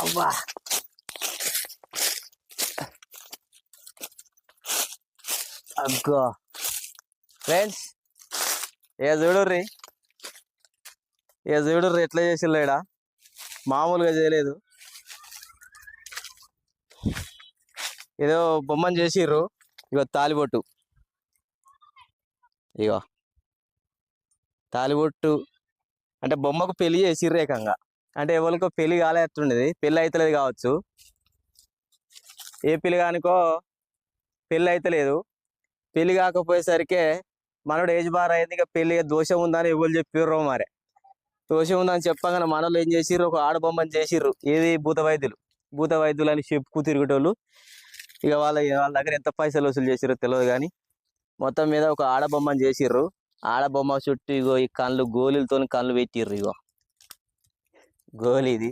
అబ్బా అగ్గో ఫ్రెండ్స్ చూడుర్రి చూడుర్రి ఎట్లా చేసిల్లు ఈడ మామూలుగా చేయలేదు. ఏదో బొమ్మను చేసిర్రు. ఇగో తాలిబొట్టు, ఇగో తాలిబొట్టు అంటే బొమ్మకు పెళ్లి చేసిర్రు ఏకంగా. అంటే ఎవరికో పెళ్లి కాలేస్తుండేది, పెళ్ళి అవుతలేదు కావచ్చు. ఏ పిల్లగానికో పెళ్ళి అవుతలేదు. పెళ్లి కాకపోయేసరికి మనోడు ఏజ్ బార్ అయింది, ఇక పెళ్లి దోషం ఉందని ఎవరు చెప్పిర్రో మరి. దోషం ఉందని చెప్పగానే మనోళ్ళు ఏం చేసిర్రు, ఒక ఆడబొమ్మని చేసిర్రు. ఏది భూత వైద్యులు అని చెప్పుకు తిరిగేటోళ్ళు. ఇక వాళ్ళ దగ్గర ఎంత పైసలు వసూలు చేసిర్రో తెలియదు కానీ మొత్తం మీద ఒక ఆడబొమ్మని చేసిర్రు. ఆడబొమ్మ చుట్టూ ఇగో ఈ కళ్ళు గోళీలతో కళ్ళు పెట్టిర్రు. ఇగో గోళీది